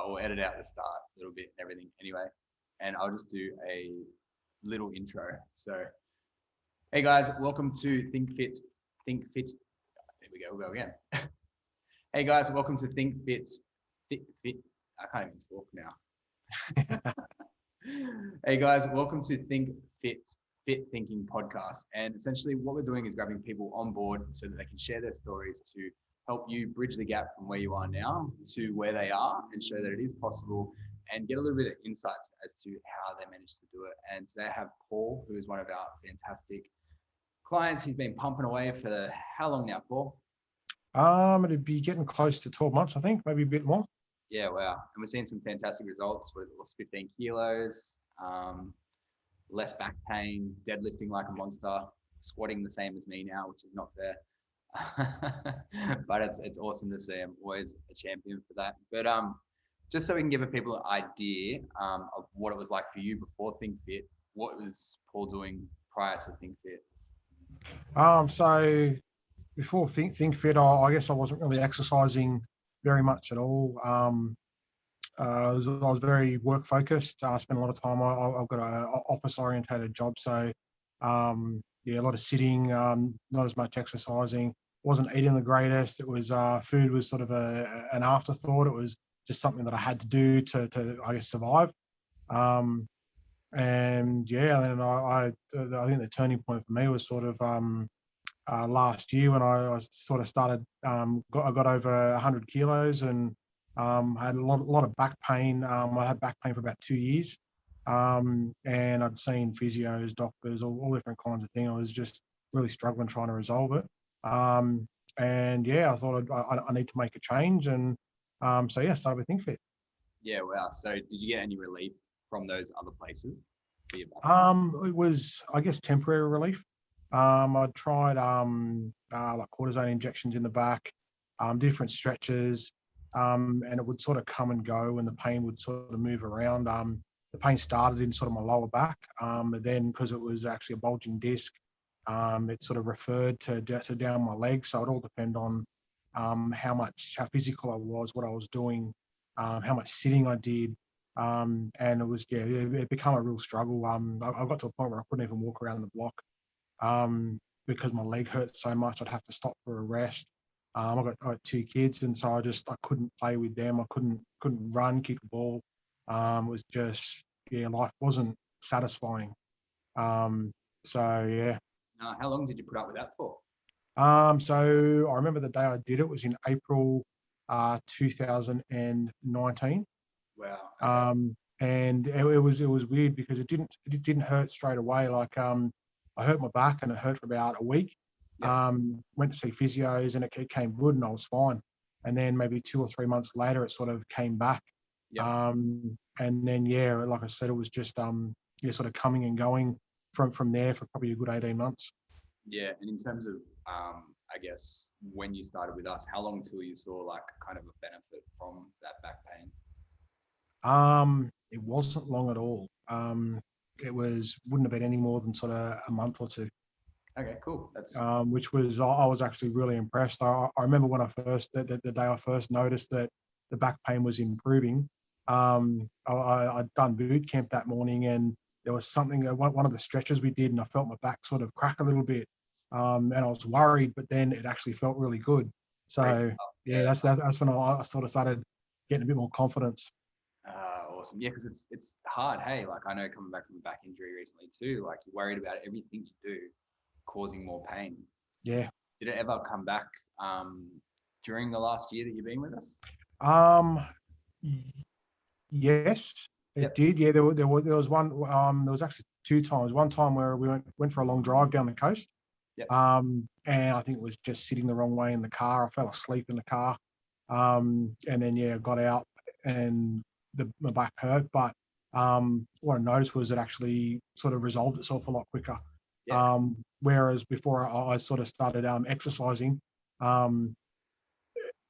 I'll edit out the start a little bit and everything anyway. And I'll just do a little intro. So, hey guys, welcome to Think Fit. There we go, we'll go again. Hey guys, welcome to Think Fit's Fit. I can't even talk now. Hey guys, welcome to Think Fit's Fit Thinking podcast. And essentially what we're doing is grabbing people on board so that they can share their stories to help you bridge the gap from where you are now to where they are and show that it is possible and get a little bit of insights as to how they managed to do it. And today I have Paul, who is one of our fantastic clients. He's been pumping away for how long now, Paul? It'd be getting close to 12 months, I think, maybe a bit more. Yeah, wow. And we're seeing some fantastic results with lost 15 kilos, less back pain, deadlifting like a monster, squatting the same as me now, which is not fair. But it's awesome to see. I'm always a champion for that. But just so we can give people an idea of what it was like for you before Think Fit, what was Paul doing prior to Think Fit? So before Think Fit, I guess I wasn't really exercising very much at all. I was very work focused. I spent a lot of time. I've got an office orientated job, so a lot of sitting, not as much exercising. Wasn't eating the greatest. It was food was sort of an afterthought. It was just something that I had to do to I guess survive. And then I think the turning point for me was sort of last year when I sort of started. I got over 100 kilos and had a lot of back pain. I had back pain for about 2 years, and I'd seen physios, doctors, all different kinds of things. I was just really struggling trying to resolve it. I thought I need to make a change, and started with Think Fit. Yeah, wow. So did you get any relief from those other places? It was, I guess, temporary relief. I tried like cortisone injections in the back, different stretches, and it would sort of come and go, and the pain would sort of move around. The pain started in sort of my lower back, and then because it was actually a bulging disc, it sort of referred to down my legs. So it all depend on how physical I was, what I was doing, how much sitting I did. And it was, it became a real struggle. I got to a point where I couldn't even walk around the block because my leg hurt so much. I'd have to stop for a rest. I got 2 kids, and so I couldn't play with them. I couldn't run, kick a ball. It was just, life wasn't satisfying. How long did you put up with that for? So I remember the day I did it was in April 2019. Wow. Okay. And it was weird because it didn't hurt straight away. Like I hurt my back and it hurt for about a week. Yeah. Went to see physios and it came good and I was fine. And then maybe 2 or 3 months later, it sort of came back. Yeah. And then like I said, it was just sort of coming and going from there for probably a good 18 months. Yeah, and in terms of I guess when you started with us, how long till you saw like kind of a benefit from that back pain? It wasn't long at all. It wouldn't have been any more than sort of a month or 2. Okay, cool. That's which was, I was actually really impressed. I remember when the day I first noticed that the back pain was improving. I'd done boot camp that morning, and there was something, one of the stretches we did, and I felt my back sort of crack a little bit, and I was worried, but then it actually felt really good. So that's when I sort of started getting a bit more confidence. Awesome. Yeah, because it's hard. Hey, like I know coming back from a back injury recently too, like you're worried about everything you do causing more pain. Yeah. Did it ever come back during the last year that you've been with us? Yes, it did. Yeah, there was one. There was actually 2 times. One time where we went for a long drive down the coast. Yep. And I think it was just sitting the wrong way in the car. I fell asleep in the car. And then I got out and my back hurt. But what I noticed was it actually sort of resolved itself a lot quicker. Yeah. Whereas before I sort of started exercising,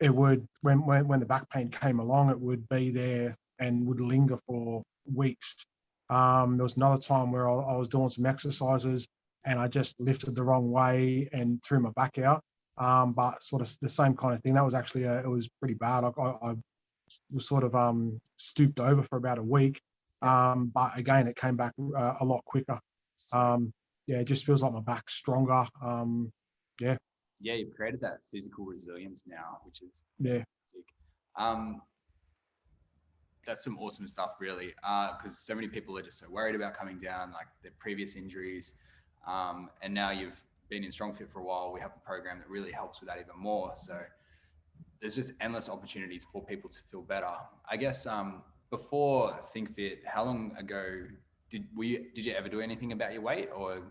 it would, when the back pain came along, it would be there and would linger for weeks. There was another time where I was doing some exercises and I just lifted the wrong way and threw my back out. But sort of the same kind of thing. That was actually it was pretty bad. was sort of stooped over for about a week. But again, it came back a lot quicker. Yeah, it just feels like my back's stronger. Yeah, Yeah, you've created that physical resilience now, which is yeah, fantastic. That's some awesome stuff, really, because so many people are just so worried about coming down, like their previous injuries, and now you've been in StrongFit for a while. We have a program that really helps with that even more. So there's just endless opportunities for people to feel better. I guess before ThinkFit, how long ago did you ever do anything about your weight, or?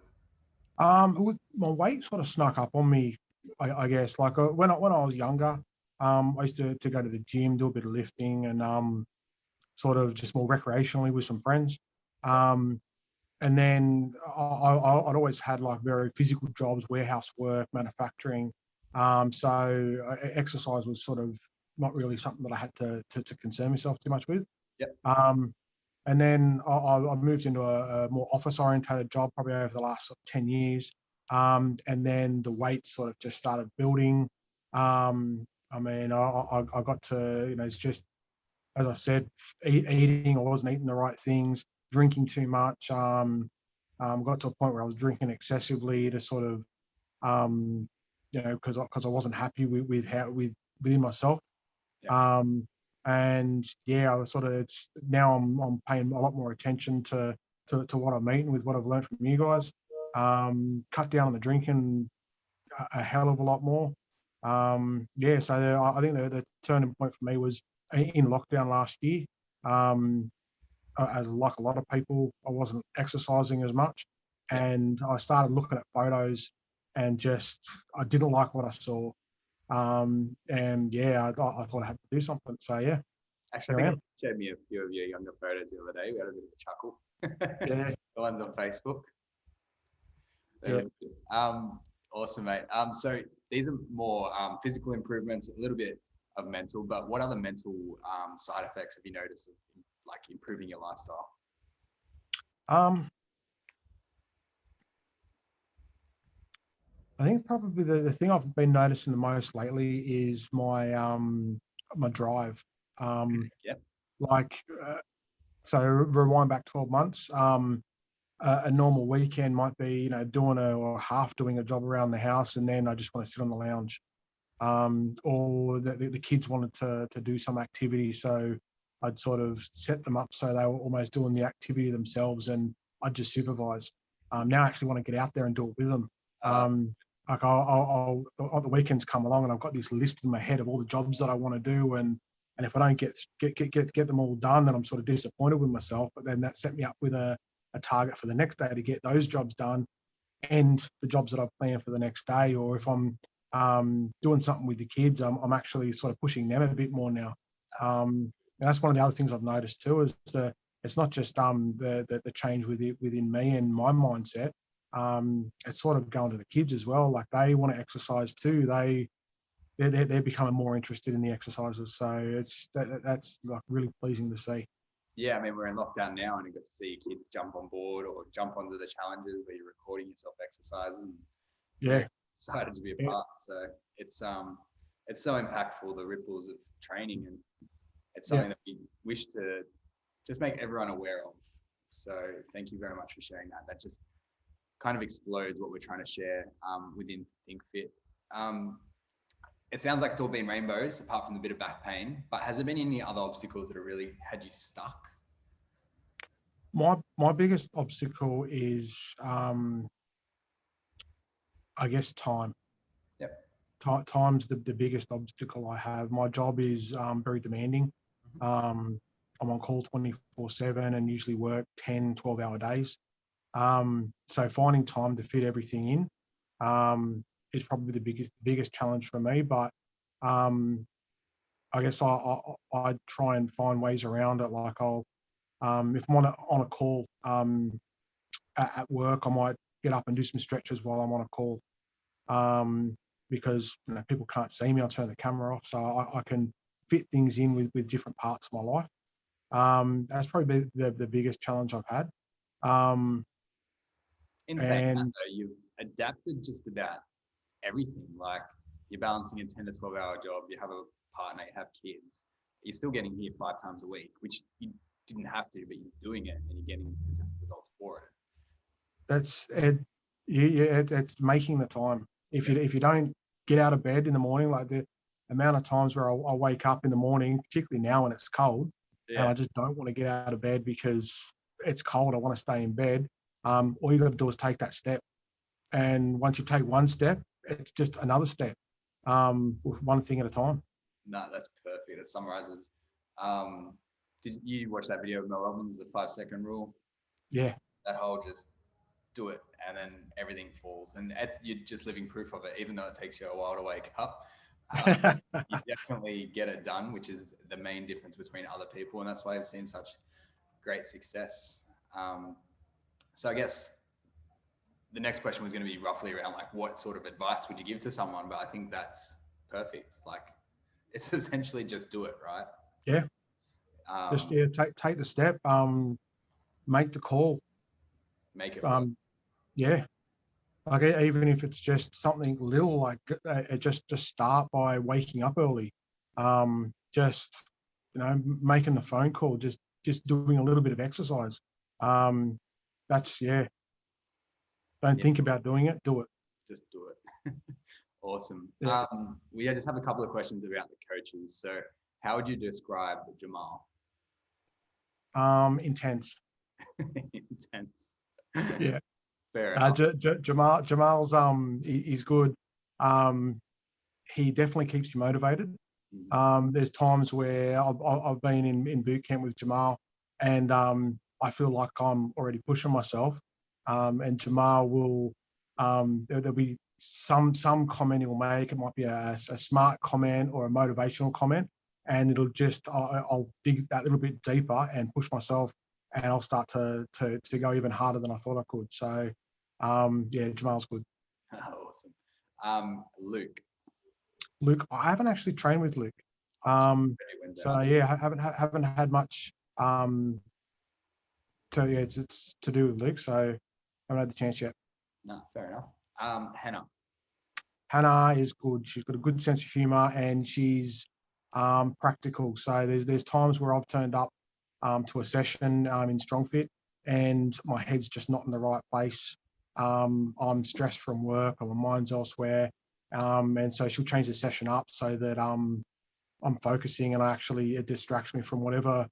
My weight sort of snuck up on me, I guess. Like when I was younger, I used to go to the gym, do a bit of lifting, and sort of just more recreationally with some friends. And then I'd always had like very physical jobs, warehouse work, manufacturing. So exercise was sort of not really something that I had to concern myself too much with. Yep. And then I moved into a more office orientated job probably over the last 10 years. And then the weight sort of just started building. I mean, I got to, it's just, as I said, eating, I wasn't eating the right things, drinking too much. Got to a point where I was drinking excessively to sort of, because I wasn't happy with how within myself. Yeah. And yeah, I was sort of now I'm paying a lot more attention to what I'm eating with what I've learned from you guys. Cut down on the drinking a hell of a lot more. Yeah, so I think the turning point for me was in lockdown last year. As like a lot of people, I wasn't exercising as much, and I started looking at photos, and just I didn't like what I saw. And yeah, I thought I had to do something. So yeah, Actually, I think you showed me a few of your younger photos the other day. We had a bit of a chuckle. Yeah. The ones on Facebook. Yeah. Awesome, mate. So these are more physical improvements, a little bit of mental, but what other mental side effects have you noticed of like improving your lifestyle? Um, I think probably the thing I've been noticing the most lately is my drive. Yep. Like so rewind back 12 months. A normal weekend might be, doing or half doing a job around the house, and then I just want to sit on the lounge. Or the kids wanted to do some activity, so I'd sort of set them up so they were almost doing the activity themselves, and I'd just supervise. Now I actually want to get out there and do it with them. Like I'll the weekends come along, and I've got this list in my head of all the jobs that I want to do, and if I don't get them all done, then I'm sort of disappointed with myself. But then that set me up with a target for the next day to get those jobs done, and the jobs that I've planned for the next day. Or if I'm doing something with the kids, I'm actually sort of pushing them a bit more now. And that's one of the other things I've noticed too, is it's not just the change within me and my mindset. It's sort of going to the kids as well. Like they want to exercise too. They're becoming more interested in the exercises. So that's like really pleasing to see. Yeah, I mean, we're in lockdown now, and you got to see your kids jump on board or jump onto the challenges where you're recording yourself exercising. Yeah. Excited to be a part. So it's so impactful, the ripples of training, and it's something that we wish to just make everyone aware of. So thank you very much for sharing that. That just kind of explodes what we're trying to share within ThinkFit. It sounds like it's all been rainbows, apart from the bit of back pain. But has there been any other obstacles that have really had you stuck? My biggest obstacle is, I guess, time. Yep. Time's the biggest obstacle I have. My job is very demanding. I'm on call 24/7 and usually work 10, 12-hour days. So finding time to fit everything in is probably the biggest challenge for me. But I guess I try and find ways around it. Like if I'm on a call at work, I might get up and do some stretches while I'm on a call. Because people can't see me, I'll turn the camera off, so I can fit things in with different parts of my life. That's probably the biggest challenge I've had. In saying that, though, you've adapted just about everything. Like you're balancing a 10 to 12 hour job, you have a partner, you have kids. you're still getting here 5 times a week, which you didn't have to, but you're doing it and you're getting fantastic results for it. That's it. It's making the time. If you don't get out of bed in the morning, like the amount of times where I wake up in the morning, particularly now when it's cold, and I just don't want to get out of bed because it's cold. I want to stay in bed. All you got to do is take that step, and once you take one step, it's just another step, with one thing at a time. No, that's perfect. It summarizes. Did you watch that video of Mel Robbins, the 5-second rule? Yeah. That whole just do it and then everything falls. And you're just living proof of it, even though it takes you a while to wake up. You definitely get it done, which is the main difference between other people. And that's why I've seen such great success. So I guess the next question was going to be roughly around like, what sort of advice would you give to someone? But I think that's perfect. Like, it's essentially just do it, right? Yeah. Just take the step. Make the call. Make it work. Yeah. Like even if it's just something little, like just start by waking up early. Just making the phone call, just doing a little bit of exercise. That's Don't think about doing it, do it. Just do it. Awesome. Yeah. We just have a couple of questions about the coaches. So how would you describe Jamal? Intense. Intense. Yeah. Fair enough. Jamal's he's good. He definitely keeps you motivated. There's times where I've been in boot camp with Jamal, and I feel like I'm already pushing myself. And Jamal will there'll be some comment he'll make. It might be a smart comment or a motivational comment, and it'll just I'll dig that little bit deeper and push myself, and I'll start to go even harder than I thought I could. So Jamal's good. Awesome. Luke, I haven't actually trained with Luke. So yeah, I haven't had much to do with Luke, so I haven't had the chance yet. No, fair enough. Hannah is good. She's got a good sense of humor, and she's practical. So there's times where I've turned up to a session in StrongFit, and my head's just not in the right place. I'm stressed from work, or my mind's elsewhere, and so she'll change the session up so that I'm focusing, and it distracts me from whatever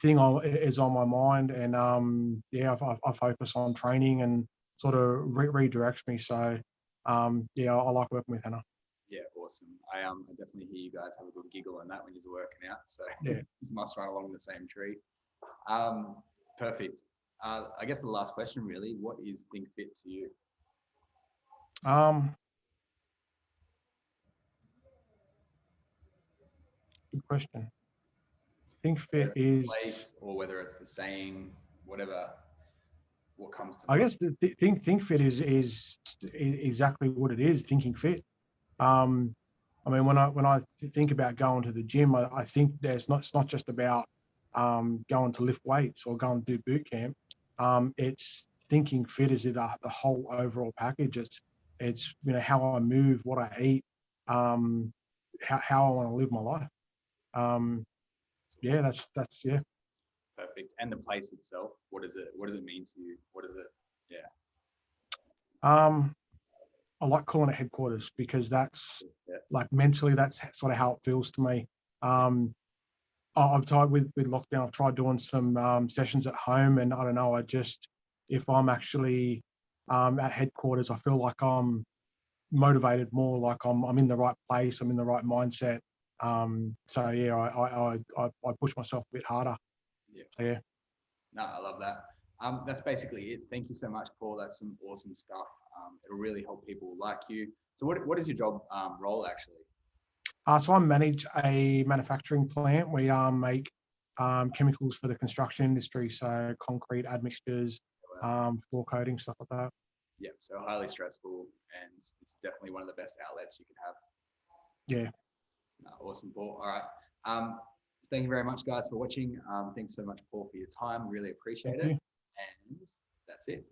thing is on my mind, and I focus on training and sort of redirects me. So I like working with Hannah. Yeah, awesome. I definitely hear you guys have a good giggle on that when you're working out. So yeah, you must run along the same tree. Perfect. I guess the last question really, what is Think Fit to you? Good question. Think Fit is place, or whether it's the saying, whatever. What comes to I guess the Think Fit is exactly what it is. Thinking fit. I mean, when I think about going to the gym, I think it's not just about going to lift weights or going to do boot camp. It's thinking fit is the whole overall package. It's how I move, what I eat, how I want to live my life. That's yeah. Perfect. And the place itself, what does it mean to you? What is it? Yeah. I like calling it headquarters because that's like mentally, that's sort of how it feels to me. I've tried with lockdown, I've tried doing some sessions at home, and I don't know, if I'm actually at headquarters, I feel like I'm motivated more, like I'm in the right place, I'm in the right mindset. So yeah, I push myself a bit harder. Yeah. No, I love that. That's basically it. Thank you so much, Paul. That's some awesome stuff. It'll really help people like you. So what is your job role actually? So I manage a manufacturing plant. We make chemicals for the construction industry, so concrete admixtures, floor coating, stuff like that. Yeah, so highly stressful, and it's definitely one of the best outlets you can have. Yeah. Awesome, Paul. All right. Thank you very much, guys, for watching. Thanks so much, Paul, for your time. Really appreciate it. And that's it.